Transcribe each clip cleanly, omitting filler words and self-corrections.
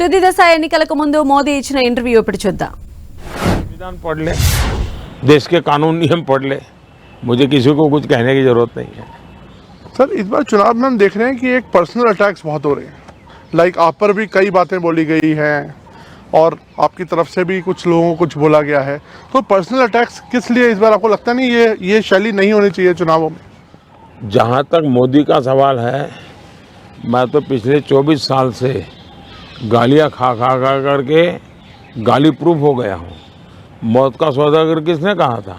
తుది దశ ఎన్నికలకు ముందు మోదీ ఇచ్చిన ఇంటర్వ్యూ ఇప్పుడు చూద్దాం. संविधान पढ़ ले, देश के कानून नियम पढ़ ले, मुझे किसी को कुछ कहने की जरूरत नहीं है. सर इस बार चुनाव में हम देख रहे हैं कि एक पर्सनल अटैक्स बहुत हो रहे हैं. लाइक आप पर भी कई बातें बोली गई हैं और आपकी तरफ से भी कुछ लोगों को कुछ बोला गया है. तो पर्सनल अटैक्स किस लिए इस बार आपको लगता नहीं ये शैली नहीं होनी चाहिए चुनावों में? जहाँ तक मोदी का सवाल है, मैं तो पिछले 24 साल से गालियाँ खा करके गाली प्रूफ हो गया हूँ. मौत का सौदागर किसने कहा था?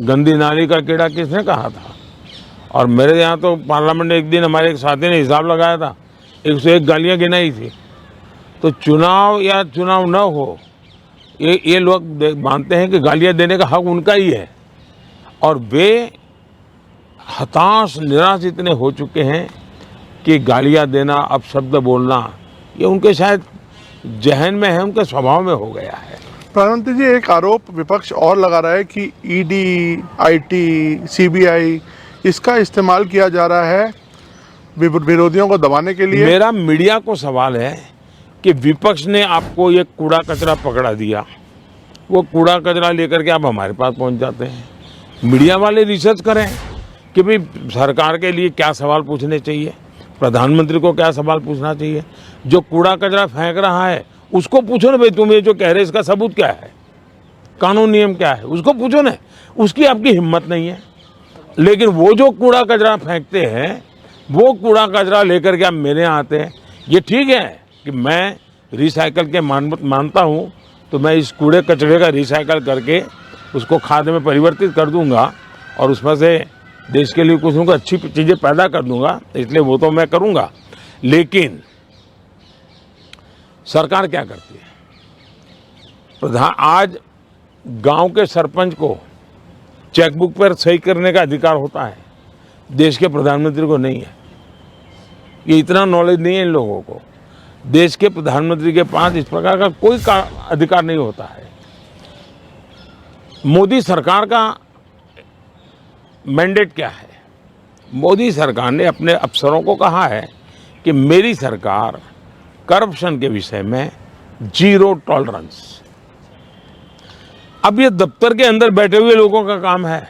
गंदी नाली का कीड़ा किसने कहा था? और मेरे यहाँ तो पार्लियामेंट में एक दिन हमारे एक साथी ने हिसाब लगाया था, 101 गालियाँ गिनाई थी. तो चुनाव या चुनाव न हो, ये लोग मानते हैं कि गालियाँ देने का हक उनका ही है. और वे हताश निराश इतने हो चुके हैं कि गालियाँ देना, अपशब्द बोलना, ये उनके शायद जहन में है, उनके स्वभाव में हो गया है. प्रधानमंत्री जी, एक आरोप विपक्ष और लगा रहा है कि ईडी, आईटी, सीबीआई इसका इस्तेमाल किया जा रहा है विरोधियों को दबाने के लिए. मेरा मीडिया को सवाल है कि विपक्ष ने आपको ये कूड़ा कचरा पकड़ा दिया, वो कूड़ा कचरा लेकर के आप हमारे पास पहुंच जाते हैं. मीडिया वाले रिसर्च करें कि भाई सरकार के लिए क्या सवाल पूछने चाहिए, प्रधानमंत्री को क्या सवाल पूछना चाहिए. जो कूड़ा कचरा फेंक रहा है उसको पूछो ना, भाई तुम ये जो कह रहे इसका सबूत क्या है, कानून नियम क्या है, उसको पूछो ना. उसकी आपकी हिम्मत नहीं है. लेकिन वो जो कूड़ा कचरा फेंकते हैं, वो कूड़ा कचरा लेकर के आप मेरे यहाँ आते हैं. ये ठीक है कि मैं रिसाइकल के मानता हूँ, तो मैं इस कूड़े कचरे का रिसाइकल करके उसको खाद में परिवर्तित कर दूंगा और उसमें से देश के लिए कुछ न कुछ अच्छी चीज़ें पैदा कर दूंगा, इसलिए वो तो मैं करूंगा. लेकिन सरकार क्या करती है? आज गांव के सरपंच को चेकबुक पर सही करने का अधिकार होता है, देश के प्रधानमंत्री को नहीं है. ये इतना नॉलेज नहीं है इन लोगों को. देश के प्रधानमंत्री के पास इस प्रकार का कोई अधिकार नहीं होता है. मोदी सरकार का मैंडेट क्या है? मोदी सरकार ने अपने अफसरों को कहा है कि मेरी सरकार करप्शन के विषय में जीरो टॉलरेंस. अब ये दफ्तर के अंदर बैठे हुए लोगों का काम है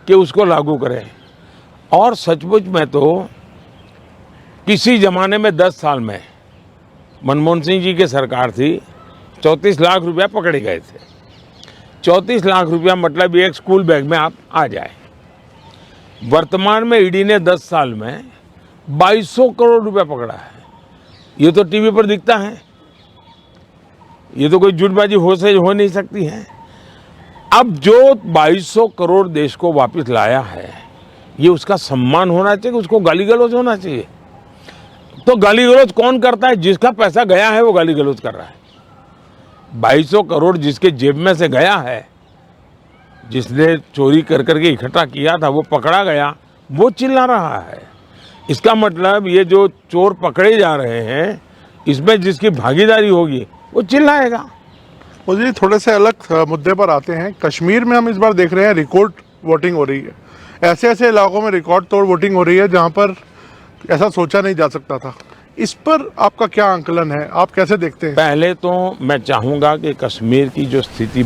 कि उसको लागू करें. और सचमुच में तो किसी जमाने में 10 साल में मनमोहन सिंह जी की सरकार थी, 34 लाख रुपया पकड़े गए थे. 34 लाख रुपया मतलब एक स्कूल बैग में आप आ जाए. वर्तमान में ईडी ने 10 साल में 2200 करोड़ रुपया पकड़ा है. ये तो टीवी पर दिखता है, ये तो कोई झूठबाजी हो नहीं सकती है. अब जो 2200 करोड़ देश को वापस लाया है, ये उसका सम्मान होना चाहिए, उसको गाली गलौज होना चाहिए. तो गाली गलौज कौन करता है? जिसका पैसा गया है वो गाली गलौज कर रहा है. 2200 करोड़ जिसके जेब में से गया है, जिसने चोरी कर करके इकट्ठा किया था, वो पकड़ा गया, वो चिल्ला रहा है. इसका मतलब ये जो चोर पकड़े जा रहे हैं, इसमें जिसकी भागीदारी होगी वो चिल्लाएगा. मुझे थोड़े से अलग मुद्दे पर आते हैं. कश्मीर में हम इस बार देख रहे हैं रिकॉर्ड वोटिंग हो रही है. ऐसे ऐसे इलाकों में रिकॉर्ड तोड़ वोटिंग हो रही है जहां पर ऐसा सोचा नहीं जा सकता था. इस पर आपका क्या आंकलन है, आप कैसे देखते हैं? पहले तो मैं चाहूँगा कि कश्मीर की जो स्थिति